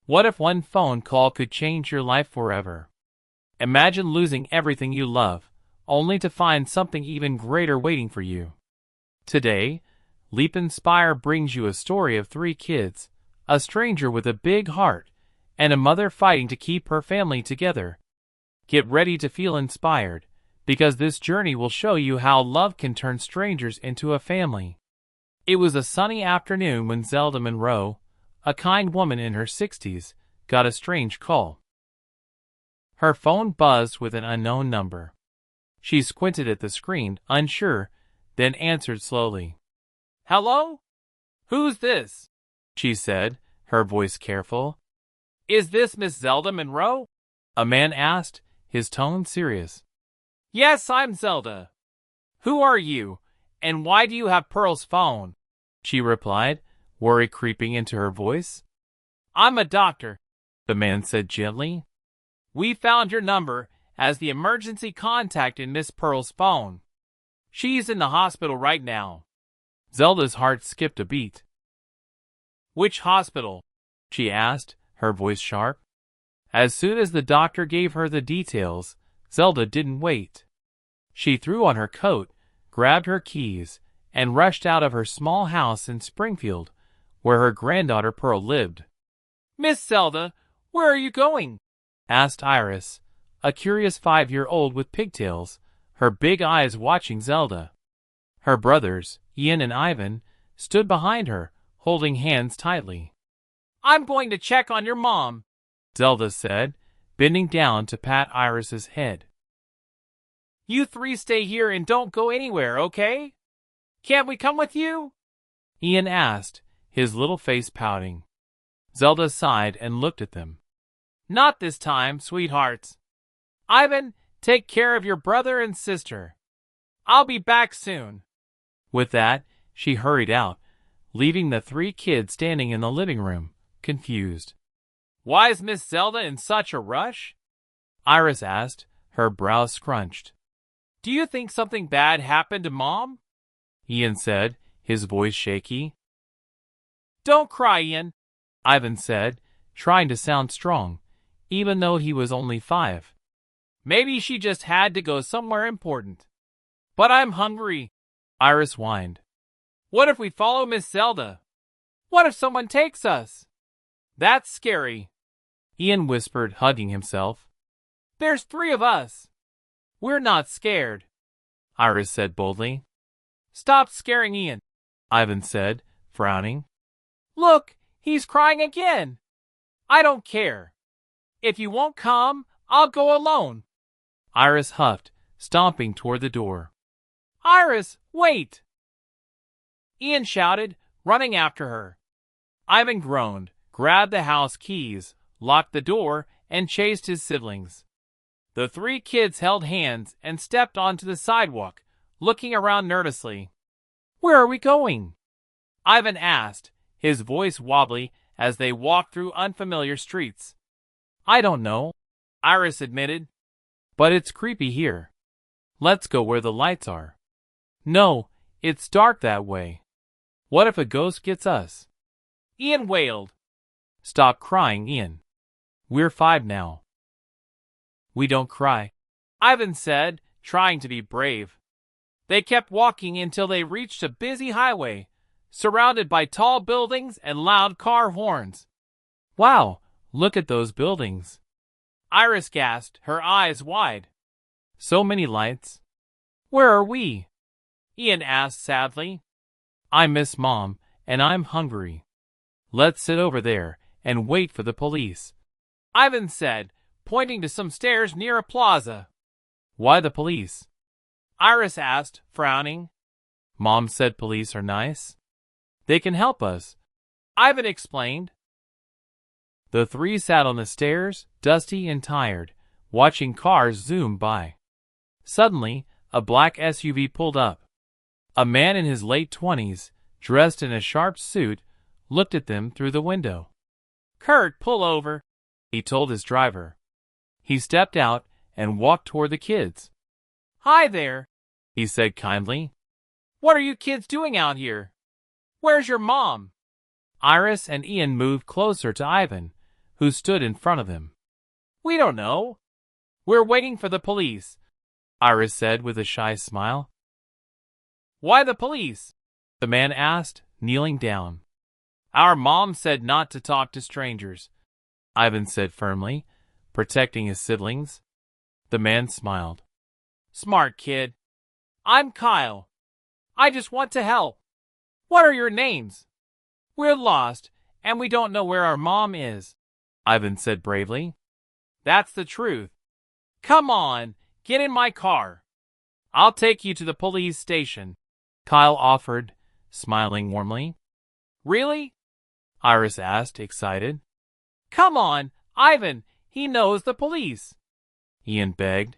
What if one phone call could change your life forever? Imagine losing everything you love, only to find something even greater waiting for you. Today, Leap Inspire brings you a story of three kids, a stranger with a big heart, and a mother fighting to keep her family together. Get ready to feel inspired, because this journey will show you how love can turn strangers into a family. It was a sunny afternoon when Zelda Monroe, a kind woman in her 60s, got a strange call. Her phone buzzed with an unknown number. She squinted at the screen, unsure, then answered slowly. "Hello? Who's this?" she said, her voice careful. "Is this Miss Zelda Monroe?" a man asked, his tone serious. "Yes, I'm Zelda." "Who are you, and why do you have Pearl's phone?" she replied, worry creeping into her voice. "I'm a doctor," the man said gently. "We found your number as the emergency contact in Miss Pearl's phone. She's in the hospital right now." Zelda's heart skipped a beat. "Which hospital?" she asked, her voice sharp. As soon as the doctor gave her the details, Zelda didn't wait. She threw on her coat, grabbed her keys, and rushed out of her small house in Springfield, where her granddaughter Pearl lived. "Miss Zelda, where are you going?" asked Iris, a curious 5-year-old with pigtails, her big eyes watching Zelda. Her brothers, Ian and Ivan, stood behind her, holding hands tightly. "I'm going to check on your mom," Zelda said, bending down to pat Iris's head. "You three stay here and don't go anywhere, okay? Can't we come with you?" Ian asked, his little face pouting. Zelda sighed and looked at them. "Not this time, sweethearts. Ivan, take care of your brother and sister. I'll be back soon." With that, she hurried out, leaving the three kids standing in the living room, confused. "Why is Miss Zelda in such a rush?" Iris asked, her brows scrunched. "Do you think something bad happened to Mom?" Ian said, his voice shaky. "Don't cry, Ian," Ivan said, trying to sound strong, even though he was only 5. "Maybe she just had to go somewhere important." "But I'm hungry," Iris whined. "What if we follow Miss Zelda? What if someone takes us?" "That's scary," Ian whispered, hugging himself. "There's 3 of us." "We're not scared," Iris said boldly. "Stop scaring Ian," Ivan said, frowning. "Look, he's crying again." "I don't care. If you won't come, I'll go alone." Iris huffed, stomping toward the door. "Iris, wait!" Ian shouted, running after her. Ivan groaned, grabbed the house keys, locked the door, and chased his siblings. The 3 kids held hands and stepped onto the sidewalk, looking around nervously. "Where are we going?" Ivan asked, his voice wobbly as they walked through unfamiliar streets. "I don't know," Iris admitted. "But it's creepy here. Let's go where the lights are." "No, it's dark that way. What if a ghost gets us?" Ian wailed. "Stop crying, Ian. We're 5 now." "We don't cry," Ivan said, trying to be brave. They kept walking until they reached a busy highway, surrounded by tall buildings and loud car horns. "Wow, look at those buildings," Iris gasped, her eyes wide. "So many lights. Where are we?" Ian asked sadly. "I miss Mom, and I'm hungry. Let's sit over there and wait for the police," Ivan said, pointing to some stairs near a plaza. "Why the police?" Iris asked, frowning. "Mom said police are nice. They can help us," Ivan explained. The 3 sat on the stairs, dusty and tired, watching cars zoom by. Suddenly, a black SUV pulled up. A man in his late 20s, dressed in a sharp suit, looked at them through the window. "Kurt, pull over," he told his driver. He stepped out and walked toward the kids. "Hi there," he said kindly. "What are you kids doing out here? Where's your mom?" Iris and Ian moved closer to Ivan, who stood in front of him. "We don't know. We're waiting for the police," Iris said with a shy smile. "Why the police?" the man asked, kneeling down. "Our mom said not to talk to strangers," Ivan said firmly, protecting his siblings. The man smiled. "Smart kid. I'm Kyle. I just want to help. What are your names?" "We're lost, and we don't know where our mom is," Ivan said bravely. "That's the truth. Come on, get in my car. I'll take you to the police station," Kyle offered, smiling warmly. "Really?" Iris asked, excited. "Come on, Ivan, he knows the police," Ian begged.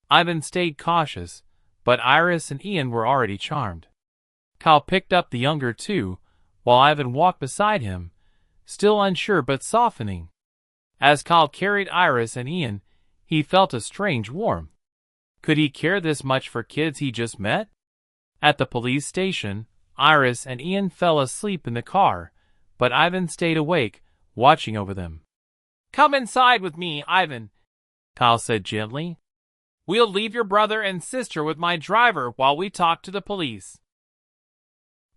Ivan stayed cautious, but Iris and Ian were already charmed. Kyle picked up the younger two, while Ivan walked beside him, still unsure but softening. As Kyle carried Iris and Ian, he felt a strange warmth. Could he care this much for kids he just met? At the police station, Iris and Ian fell asleep in the car, but Ivan stayed awake, watching over them. "Come inside with me, Ivan," Kyle said gently. "We'll leave your brother and sister with my driver while we talk to the police."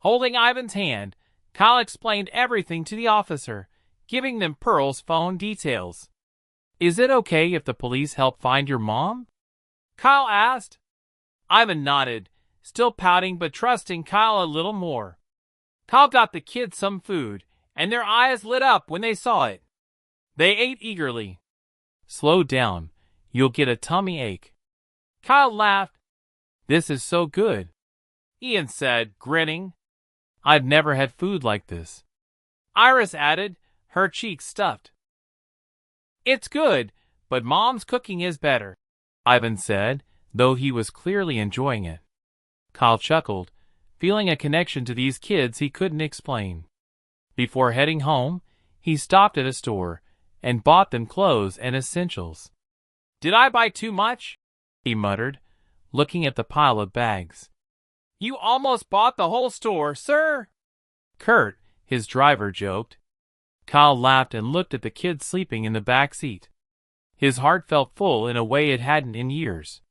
Holding Ivan's hand, Kyle explained everything to the officer, giving them Pearl's phone details. "Is it okay if the police help find your mom?" Kyle asked. Ivan nodded, still pouting but trusting Kyle a little more. Kyle got the kids some food, and their eyes lit up when they saw it. They ate eagerly. "Slow down, you'll get a tummy ache." Kyle laughed. "This is so good," Ian said, grinning. "I've never had food like this." Iris added, her cheeks stuffed. "It's good, but Mom's cooking is better," Ivan said, though he was clearly enjoying it. Kyle chuckled, feeling a connection to these kids he couldn't explain. Before heading home, he stopped at a store and bought them clothes and essentials. "Did I buy too much?" he muttered, looking at the pile of bags. "You almost bought the whole store, sir," Kurt, his driver, joked. Kyle laughed and looked at the kids sleeping in the back seat. His heart felt full in a way it hadn't in years.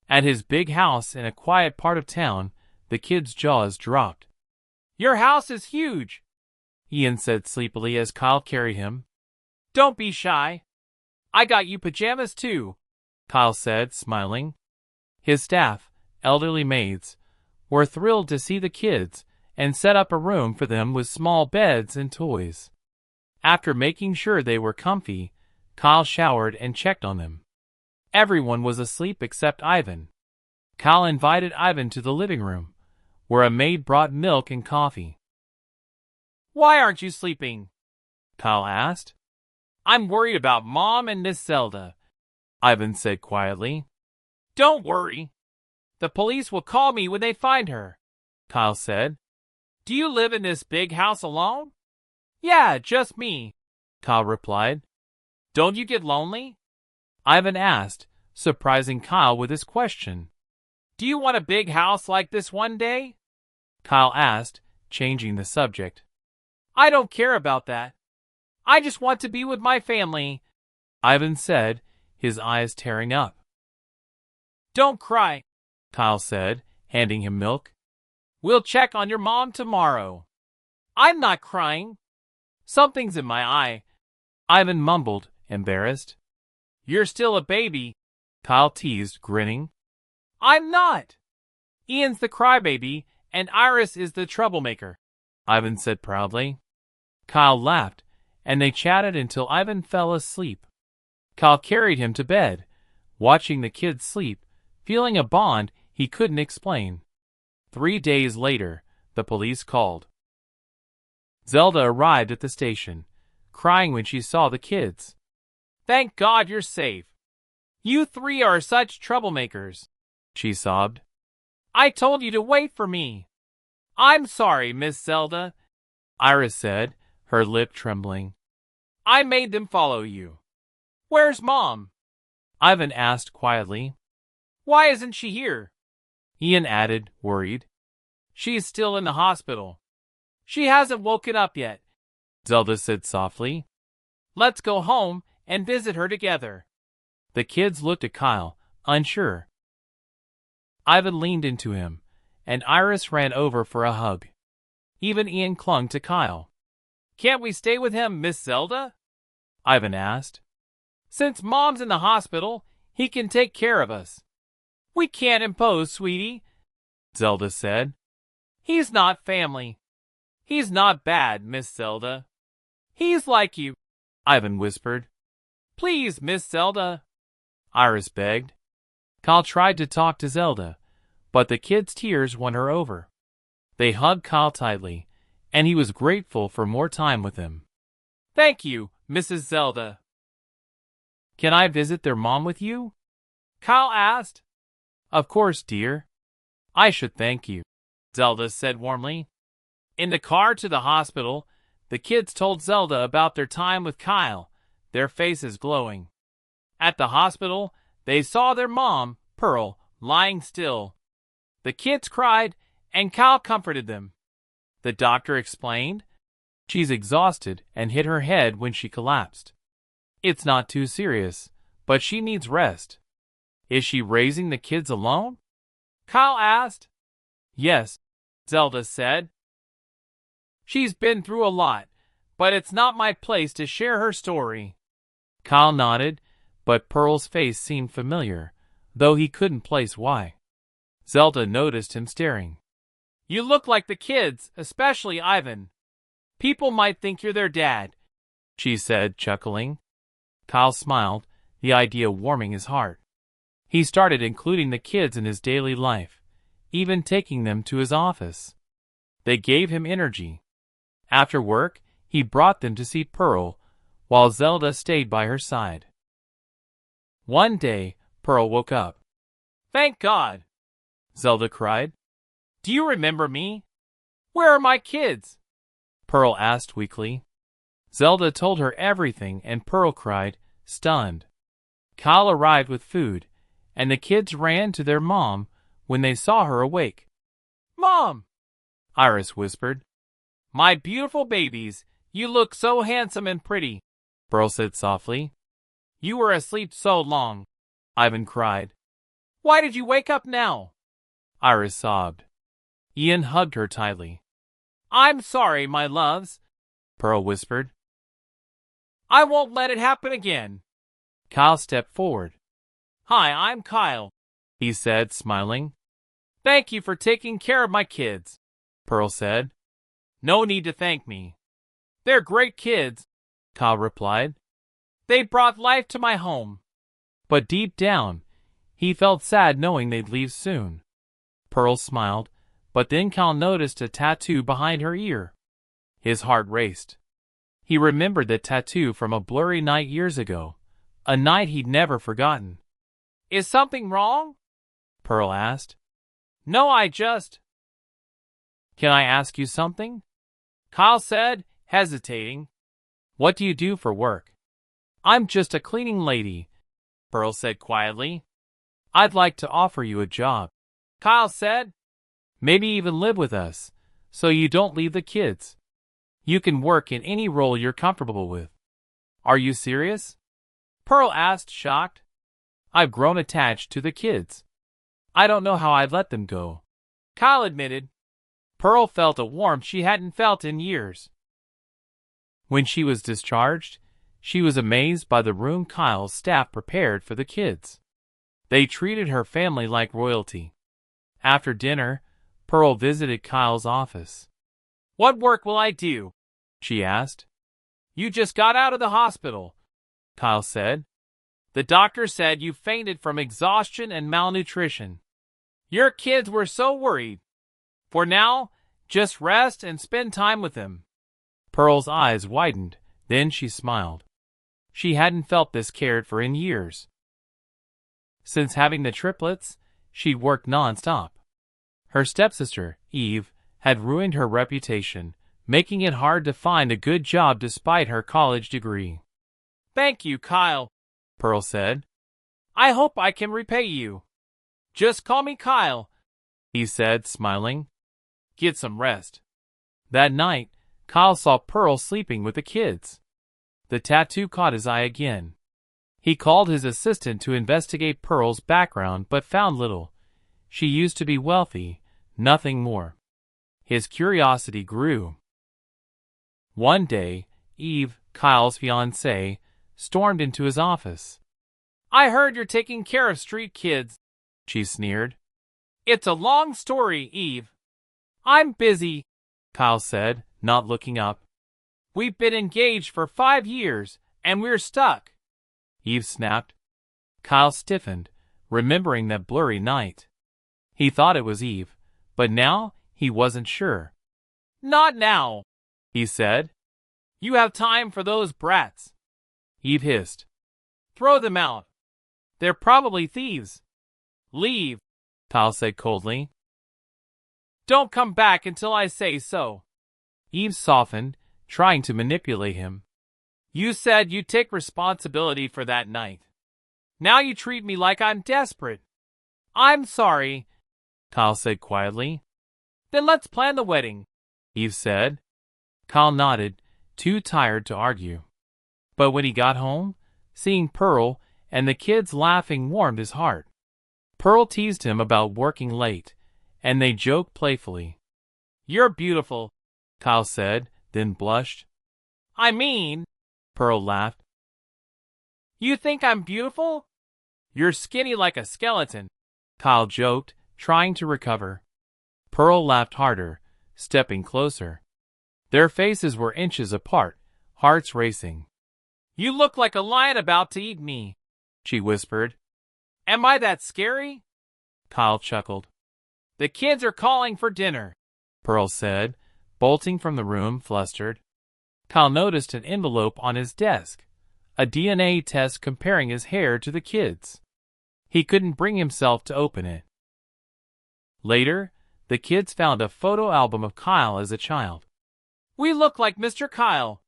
At his big house in a quiet part of town, the kids' jaws dropped. "Your house is huge," Ian said sleepily as Kyle carried him. "Don't be shy. I got you pajamas too," Kyle said, smiling. His staff, elderly maids, were thrilled to see the kids and set up a room for them with small beds and toys. After making sure they were comfy, Kyle showered and checked on them. Everyone was asleep except Ivan. Kyle invited Ivan to the living room, where a maid brought milk and coffee. "Why aren't you sleeping?" Kyle asked. "I'm worried about Mom and Miss Zelda," Ivan said quietly. "Don't worry. The police will call me when they find her," Kyle said. "Do you live in this big house alone?" "Yeah, just me," Kyle replied. "Don't you get lonely?" Ivan asked, surprising Kyle with his question. "Do you want a big house like this one day?" Kyle asked, changing the subject. "I don't care about that. I just want to be with my family," Ivan said, his eyes tearing up. "Don't cry," Kyle said, handing him milk. "We'll check on your mom tomorrow." "I'm not crying. Something's in my eye," Ivan mumbled, embarrassed. "You're still a baby," Kyle teased, grinning. "I'm not. Ian's the crybaby, and Iris is the troublemaker," Ivan said proudly. Kyle laughed, and they chatted until Ivan fell asleep. Kyle carried him to bed, watching the kids sleep, feeling a bond he couldn't explain. 3 days later, the police called. Zelda arrived at the station, crying when she saw the kids. "Thank God you're safe. You three are such troublemakers," she sobbed. "I told you to wait for me." "I'm sorry, Miss Zelda," Iris said, her lip trembling. "I made them follow you." "Where's Mom?" Ivan asked quietly. "Why isn't she here?" Ian added, worried. "She's still in the hospital. She hasn't woken up yet," Zelda said softly. Let's go home and visit her together. The kids looked at Kyle, unsure. Ivan leaned into him, and Iris ran over for a hug. Even Ian clung to Kyle. Can't we stay with him, Miss Zelda? Ivan asked. Since Mom's in the hospital, he can take care of us. We can't impose, sweetie, Zelda said. He's not family. He's not bad, Miss Zelda. He's like you, Ivan whispered. Please, Miss Zelda, Iris begged. Kyle tried to talk to Zelda, but the kid's tears won her over. They hugged Kyle tightly, and he was grateful for more time with him. Thank you, Mrs. Zelda. Can I visit their mom with you? Kyle asked. Of course, dear. I should thank you, Zelda said warmly. In the car to the hospital, the kids told Zelda about their time with Kyle, their faces glowing. At the hospital, they saw their mom, Pearl, lying still. The kids cried, and Kyle comforted them. The doctor explained, she's exhausted and hit her head when she collapsed. It's not too serious, but she needs rest. Is she raising the kids alone? Kyle asked. Yes, Zelda said. She's been through a lot, but it's not my place to share her story. Kyle nodded, but Pearl's face seemed familiar, though he couldn't place why. Zelda noticed him staring. You look like the kids, especially Ivan. People might think you're their dad, she said, chuckling. Kyle smiled, the idea warming his heart. He started including the kids in his daily life, even taking them to his office. They gave him energy. After work, he brought them to see Pearl, while Zelda stayed by her side. One day, Pearl woke up. Thank God, Zelda cried. Do you remember me? Where are my kids? Pearl asked weakly. Zelda told her everything, and Pearl cried, stunned. Kyle arrived with food, and the kids ran to their mom when they saw her awake. Mom, Iris whispered. My beautiful babies, you look so handsome and pretty, Pearl said softly. You were asleep so long, Ivan cried. Why did you wake up now? Iris sobbed. Ian hugged her tightly. I'm sorry, my loves, Pearl whispered. I won't let it happen again. Kyle stepped forward. Hi, I'm Kyle, he said, smiling. Thank you for taking care of my kids, Pearl said. No need to thank me. They're great kids, Kyle replied. They brought life to my home. But deep down, he felt sad knowing they'd leave soon. Pearl smiled, but then Kyle noticed a tattoo behind her ear. His heart raced. He remembered the tattoo from a blurry night years ago, a night he'd never forgotten. Is something wrong? Pearl asked. No, I just... Can I ask you something? Kyle said, hesitating. What do you do for work? I'm just a cleaning lady, Pearl said quietly. I'd like to offer you a job, Kyle said. Maybe even live with us, so you don't leave the kids. You can work in any role you're comfortable with. Are you serious? Pearl asked, shocked. I've grown attached to the kids. I don't know how I'd let them go, Kyle admitted. Pearl felt a warmth she hadn't felt in years. When she was discharged, she was amazed by the room Kyle's staff prepared for the kids. They treated her family like royalty. After dinner, Pearl visited Kyle's office. What work will I do? She asked. You just got out of the hospital, Kyle said. The doctor said you fainted from exhaustion and malnutrition. Your kids were so worried. For now, just rest and spend time with them. Pearl's eyes widened, then she smiled. She hadn't felt this cared for in years. Since having the triplets, she'd worked nonstop. Her stepsister, Eve, had ruined her reputation, making it hard to find a good job despite her college degree. Thank you, Kyle, Pearl said. I hope I can repay you. Just call me Kyle, he said, smiling. Get some rest. That night, Kyle saw Pearl sleeping with the kids. The tattoo caught his eye again. He called his assistant to investigate Pearl's background but found little. She used to be wealthy, nothing more. His curiosity grew. One day, Eve, Kyle's fiancée, stormed into his office. "I heard you're taking care of street kids," she sneered. "It's a long story, Eve." "I'm busy," Kyle said, not looking up. "We've been engaged for 5 years, and we're stuck," Eve snapped. Kyle stiffened, remembering that blurry night. He thought it was Eve, but now he wasn't sure. "Not now," he said. "You have time for those brats," Eve hissed. "Throw them out. They're probably thieves." "Leave," Kyle said coldly. "Don't come back until I say so." Eve softened, trying to manipulate him. "You said you'd take responsibility for that night. Now you treat me like I'm desperate." "I'm sorry," Kyle said quietly. "Then let's plan the wedding," Eve said. Kyle nodded, too tired to argue. But when he got home, seeing Pearl and the kids laughing warmed his heart. Pearl teased him about working late, and they joked playfully. "You're beautiful," Kyle said, then blushed. "I mean," Pearl laughed. "You think I'm beautiful?" "You're skinny like a skeleton," Kyle joked, trying to recover. Pearl laughed harder, stepping closer. Their faces were inches apart, hearts racing. "You look like a lion about to eat me," she whispered. "Am I that scary?" Kyle chuckled. "The kids are calling for dinner," Pearl said, bolting from the room flustered. Kyle noticed an envelope on his desk, a DNA test comparing his hair to the kids'. He couldn't bring himself to open it. Later, the kids found a photo album of Kyle as a child. "We look like Mr. Kyle,"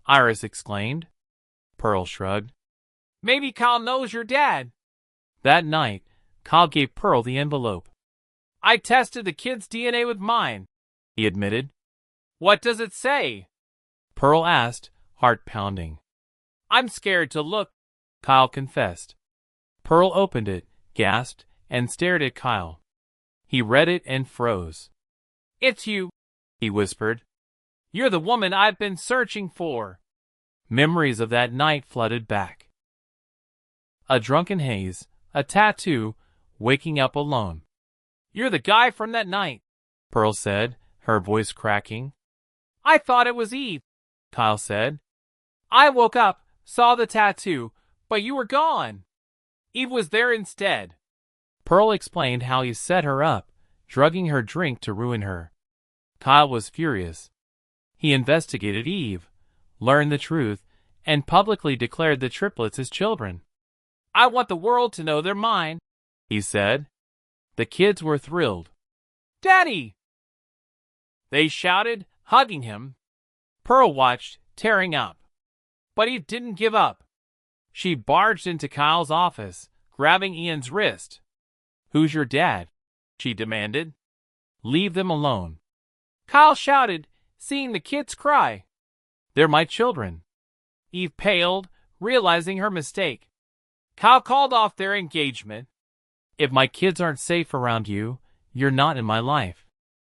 Iris exclaimed. Pearl shrugged. "Maybe Kyle knows your dad." That night, Kyle gave Pearl the envelope. "I tested the kids' DNA with mine," he admitted. "What does it say?" Pearl asked, heart pounding. "I'm scared to look," Kyle confessed. Pearl opened it, gasped, and stared at Kyle. He read it and froze. "It's you," he whispered. "You're the woman I've been searching for." Memories of that night flooded back. A drunken haze, a tattoo, waking up alone. "You're the guy from that night," Pearl said, her voice cracking. "I thought it was Eve," Kyle said. "I woke up, saw the tattoo, but you were gone. Eve was there instead." Pearl explained how he set her up, drugging her drink to ruin her. Kyle was furious. He investigated Eve, learned the truth, and publicly declared the triplets his children. "I want the world to know they're mine," he said. The kids were thrilled. "Daddy!" they shouted, hugging him. Pearl watched, tearing up. But he didn't give up. She barged into Kyle's office, grabbing Ian's wrist. "Who's your dad?" she demanded. "Leave them alone," Kyle shouted, seeing the kids cry. "They're my children." Eve paled, realizing her mistake. Kyle called off their engagement. "If my kids aren't safe around you, you're not in my life,"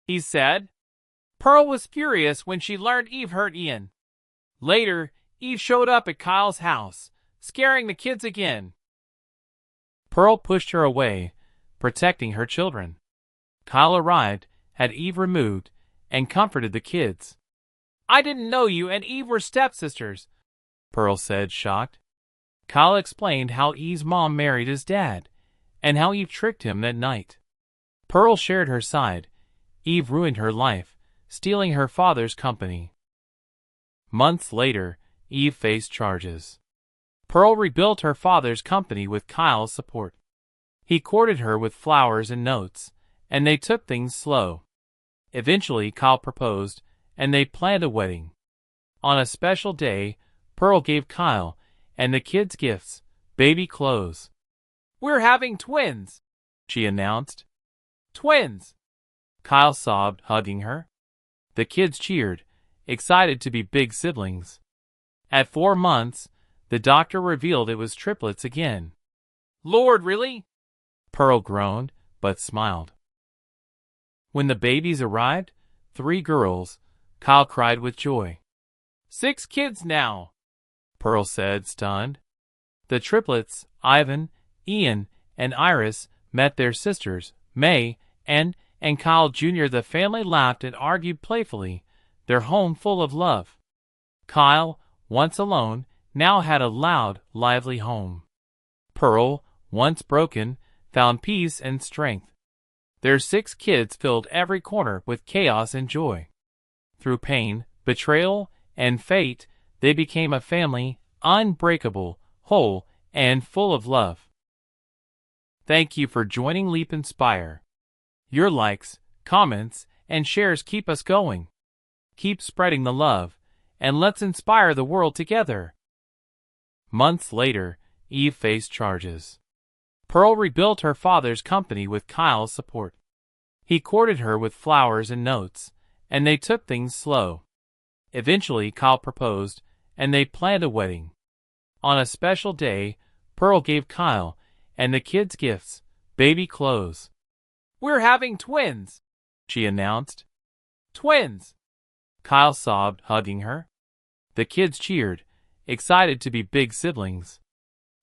he said. Pearl was furious when she learned Eve hurt Ian. Later, Eve showed up at Kyle's house, scaring the kids again. Pearl pushed her away, protecting her children. Kyle arrived, had Eve removed, and comforted the kids. "I didn't know you and Eve were stepsisters," Pearl said, shocked. Kyle explained how Eve's mom married his dad, and how Eve tricked him that night. Pearl shared her side. Eve ruined her life, stealing her father's company. Months later, Eve faced charges. Pearl rebuilt her father's company with Kyle's support. He courted her with flowers and notes, and they took things slow. Eventually, Kyle proposed, and they planned a wedding. On a special day, Pearl gave Kyle and the kids gifts, baby clothes. "We're having twins," she announced. "Twins!" Kyle sobbed, hugging her. The kids cheered, excited to be big siblings. At 4 months, the doctor revealed it was triplets again. "Lord, really?" Pearl groaned, but smiled. When the babies arrived, 3 girls, Kyle cried with joy. "6 kids now," Pearl said, stunned. The triplets, Ivan, Ian, and Iris, met their sisters, May, and Kyle Jr. The family laughed and argued playfully, their home full of love. Kyle, once alone, now had a loud, lively home. Pearl, once broken, found peace and strength. Their 6 kids filled every corner with chaos and joy. Through pain, betrayal, and fate, they became a family, unbreakable, whole, and full of love. Thank you for joining Leap Inspire. Your likes, comments, and shares keep us going. Keep spreading the love, and let's inspire the world together. Months later, Eve faced charges. Pearl rebuilt her father's company with Kyle's support. He courted her with flowers and notes, and they took things slow. Eventually, Kyle proposed, and they planned a wedding. On a special day, Pearl gave Kyle and the kids gifts, baby clothes. "We're having twins," she announced. "Twins!" Kyle sobbed, hugging her. The kids cheered, excited to be big siblings.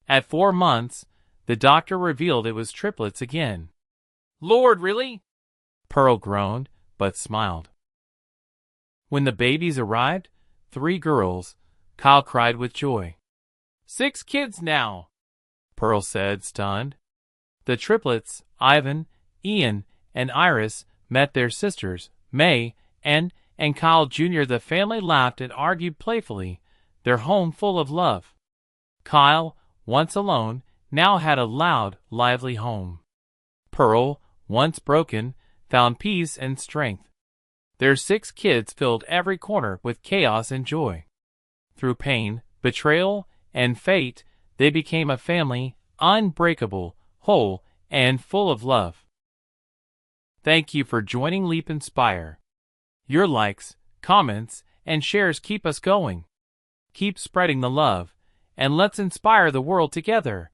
At 4 months, the doctor revealed it was triplets again. "Lord, really?" Pearl groaned, but smiled. When the babies arrived, 3 girls, Kyle cried with joy. "6 kids now," Pearl said, stunned. The triplets, Ivan, Ian, and Iris, met their sisters, May, and Kyle Jr. The family laughed and argued playfully, their home full of love. Kyle, once alone, now had a loud, lively home. Pearl, once broken, found peace and strength. Their 6 kids filled every corner with chaos and joy. Through pain, betrayal, and fate, they became a family, unbreakable, whole, and full of love. Thank you for joining Leap Inspire. Your likes, comments, and shares keep us going. Keep spreading the love, and let's inspire the world together.